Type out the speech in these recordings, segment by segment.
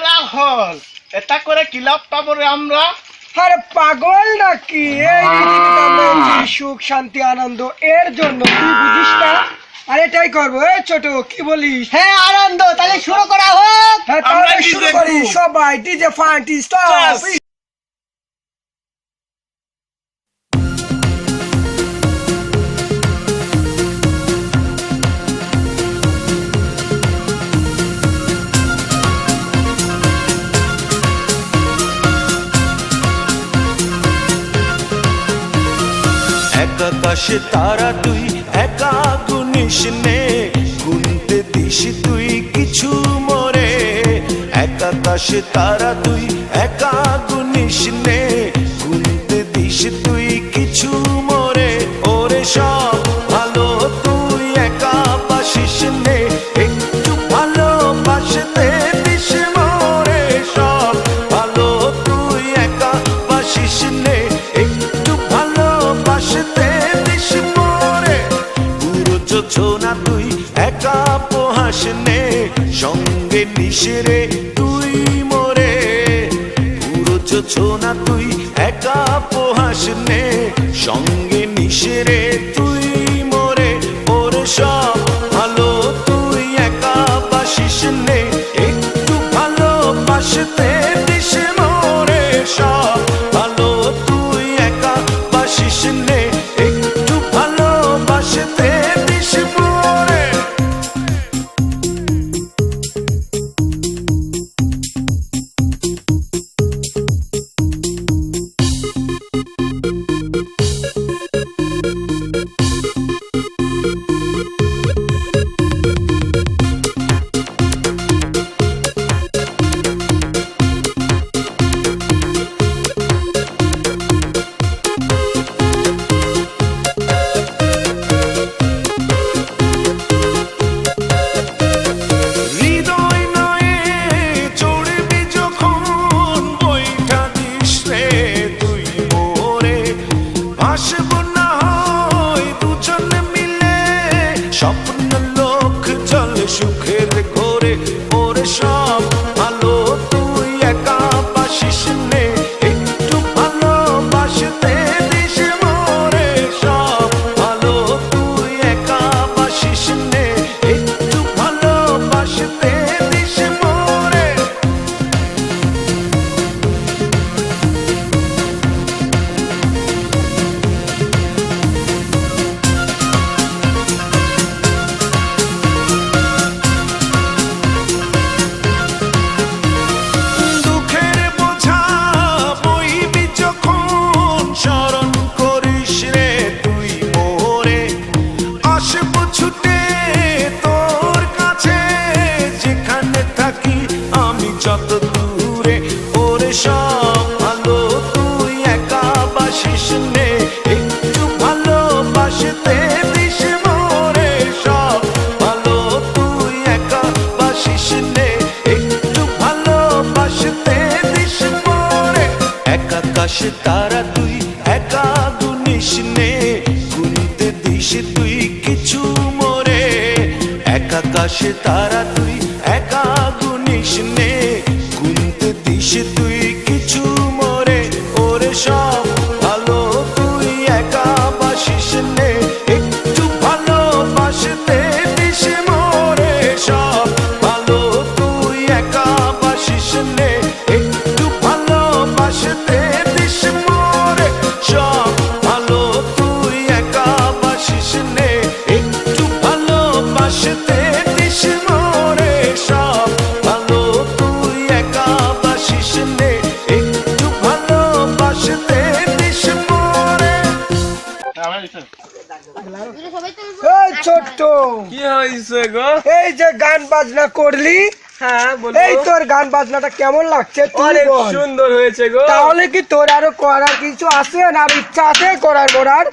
রাহুল, এটা করে কি লাভ পাবো রে আমরা? আরে পাগল নাকি? এই পৃথিবীতে আমরা এসেছি সুখ শান্তি আনন্দ এর জন্য, তুই বুঝিস না? আর এটাই করবো। এই ছোট, কি বলিস? হ্যাঁ আনন্দ, তাহলে শুরু করা হোক। হ্যাঁ আমরা তাহলে DJ শুরু করি। group। সবাই ডিজে ফান্টি স্টপ। Yes. এক আকাশে তারা তুই একা গুনিস নে, গুনতে দিস তুই কিছু মরে। এক আকাশে তারা তুই একা গুনিস নে, গুনতে দিস তুই কিছু মরে। ওরে সব ভালো তুই একা বাসিস নে, একটু ভালোবাসতে দিস মরে। সব ভালো তুই একা বাসিস নে, একটু ভালোবাসতে দিস মরে। পুরো যোজনা তুই একা পোহাস নে, সঙ্গে নিশরে তুই মরে। পুরো যোজনা তুই একা পোহাস নে, সঙ্গে নিশরে তুই মরে। ওরে সব ভালো তুই একা বাসিস নে, একটু ভালোবাসতে দিস মরে। সব ভালো তুই একা বাসিস নে, একটু ভালোবাসতে দিস মরে। হৃদয় নয়ে চড়বি যখন বইটা দিস রে তুই মোরে। ভাসব না হয় দুজন মিলে, স্বপ্ন লোক চলে সুখের ঘোরে। ওরে সব ভালো তুই একা বাসিস নে, একটু ভালোবাসতে দিস মরে। সব ভালো তুই একা বাসিস নে, একটু ভালোবাসতে দিস মরে। দুঃখের বোঝা বইবি যখন, স্মরণ করিস রে তুই মোরে। আসবো ছুটে তোর কাছে, যেখানে থাকি আমি যত দূরে। ওরে সব ভালো তুই একা বাসিস নে, একটু ভালোবাসতে দিস মরে। সব ভালো তুই একা বাসিস নে, একটু ভালোবাসতে দিস মরে। এক আকাশে তারা তুই একা গুনিস নে, গুনতে দিস তুই কিছু মরে। এক আকাশে তারা তুই একা গুনিস নে, গুনতে দিস তুই কিছু মরে। ওরে সব ভালো তুই একা বাসিস নে, একটু ভালোবাসতে দিস মরে। সব ভালো তুই একা বাসিস নে, একটু ভালোবাসতে দিস মরে। সব ভালো তুই একা বাসিস নে, একটু ভালোবাসতে দিস মরে। সব ভালো তুই একা বাসিস নে, একটু ভালোবাসতে দিস মরে। এই ছোট্ট, কি হয়েছে গো? এই যে গান বাজনা করলি, হ্যাঁ বলো। এই তোর গান বাজনাটা কেমন লাগছে তুই অনেক বল। সুন্দর হয়েছে গো। তাহলে কি তোর আরো করার কিছু আছে না? ইচ্ছা আছে করার?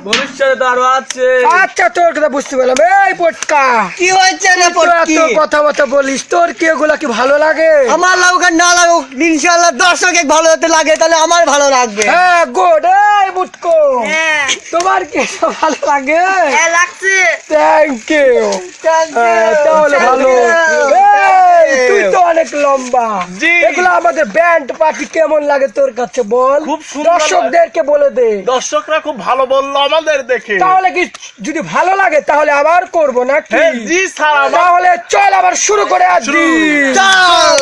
ভবিষ্যতে তো আরো আছে। আচ্ছা তোর কথা বুঝতে পারলাম। এই পটকা, কি হয়েছে রে তুই পটকি? এত কথাবার্তা বলিস, তোর কি এগুলা কি ভালো লাগে? আমার লাগুক আর না লাগুক, ইনশাআল্লাহ দর্শক ভালো হতে লাগে তাহলে আমার ভালো লাগবে। হ্যাঁ গুড। এই বুটকো, হ্যাঁ তোমার কি এসব ভালো লাগে? লাগছে। Thank you. তাহলে ভালো। এই, তুই তো অনেক লম্বা। জি। এগুলো আমাদের ব্যান্ড পার্টি কেমন লাগে তোর কাছে বল? খুব সুন্দর দর্শকদেরকে বলে দে। দর্শকরা খুব ভালো বললো আমাদের দেখে। তাহলে কি যদি ভালো লাগে তাহলে আবার করবো নাকি? হ্যাঁ, জি স্যার, আমার তাহলে চল আবার শুরু করে আর শুরু। দি। চল।